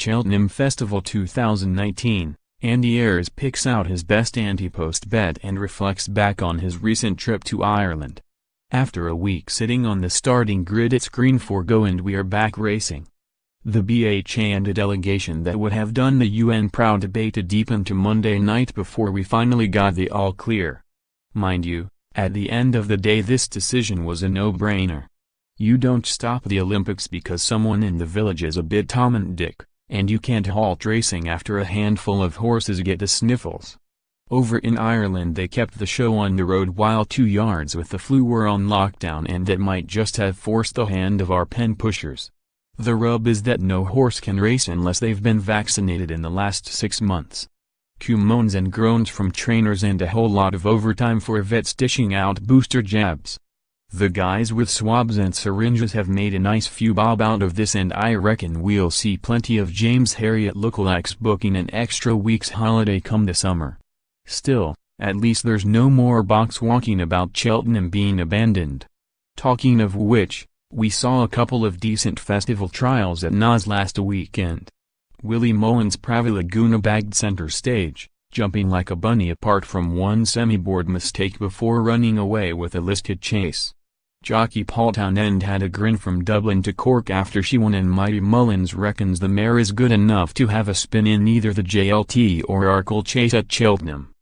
Cheltenham Festival 2019, Andy Ayres picks out his best anti-post bet and reflects back on his recent trip to Ireland. After a week sitting on the starting grid it's green for go and we are back racing. The BHA and a delegation that would have done the UN proud debated deep into Monday night before we finally got the all clear. Mind you, at the end of the day this decision was a no-brainer. You don't stop the Olympics because someone in the village is a bit Tom and Dick, and you can't halt racing after a handful of horses get the sniffles. Over in Ireland they kept the show on the road while 2 yards with the flu were on lockdown, and that might just have forced the hand of our pen pushers. The rub is that no horse can race unless they've been vaccinated in the last 6 months. Moans and groans from trainers and a whole lot of overtime for vets dishing out booster jabs. The guys with swabs and syringes have made a nice few bob out of this, and I reckon we'll see plenty of James Herriot lookalikes booking an extra week's holiday come the summer. Still, at least there's no more box walking about Cheltenham being abandoned. Talking of which, we saw a couple of decent festival trials at Nas last weekend. Willie Mullins' Pravi Laguna bagged center stage, jumping like a bunny apart from one semi-board mistake before running away with a listed chase. Jockey Paul Townend had a grin from Dublin to Cork after she won, and Mighty Mullins reckons the mare is good enough to have a spin in either the JLT or Arkle Chase at Cheltenham.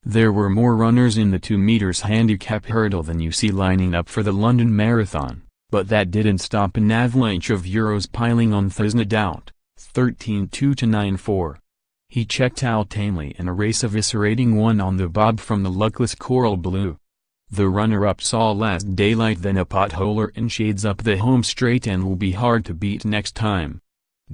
There were more runners in the 2 meters handicap hurdle than you see lining up for the London Marathon, but that didn't stop an avalanche of Euros piling on Thesnadout, 13-2 to 9-4. He checked out tamely in a race eviscerating one on the bob from the luckless Coral Blue. The runner-up saw last daylight, then a potholer and shades up the home straight and will be hard to beat next time.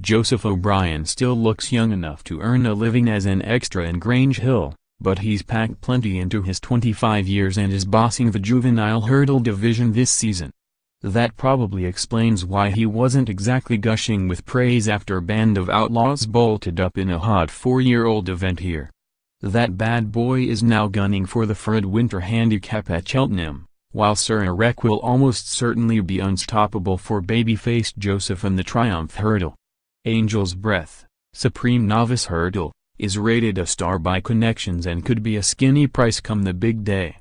Joseph O'Brien still looks young enough to earn a living as an extra in Grange Hill, but he's packed plenty into his 25 years and is bossing the juvenile hurdle division this season. That probably explains why he wasn't exactly gushing with praise after a band of outlaws bolted up in a hot 4-year-old event here. That bad boy is now gunning for the Fred Winter handicap at Cheltenham, while Sir Eric will almost certainly be unstoppable for baby-faced Joseph in the Triumph Hurdle. Angel's Breath, Supreme Novice Hurdle, is rated a star by Connections and could be a skinny price come the big day.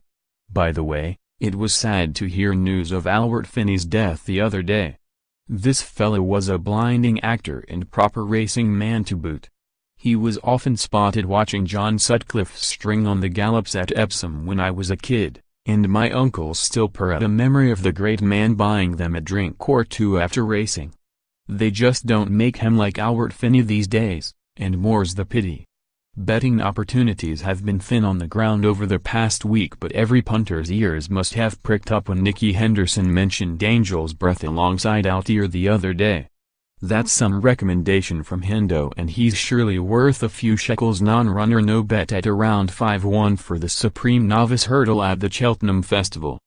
By the way, it was sad to hear news of Albert Finney's death the other day. This fellow was a blinding actor and proper racing man to boot. He was often spotted watching John Sutcliffe string on the gallops at Epsom when I was a kid, and my uncles still purr at a memory of the great man buying them a drink or two after racing. They just don't make him like Albert Finney these days, and more's the pity. Betting opportunities have been thin on the ground over the past week, but every punter's ears must have pricked up when Nicky Henderson mentioned Angel's Breath alongside Altier the other day. That's some recommendation from Hendo, and he's surely worth a few shekels. Non-runner no bet at around 5-1 for the Supreme Novice Hurdle at the Cheltenham Festival.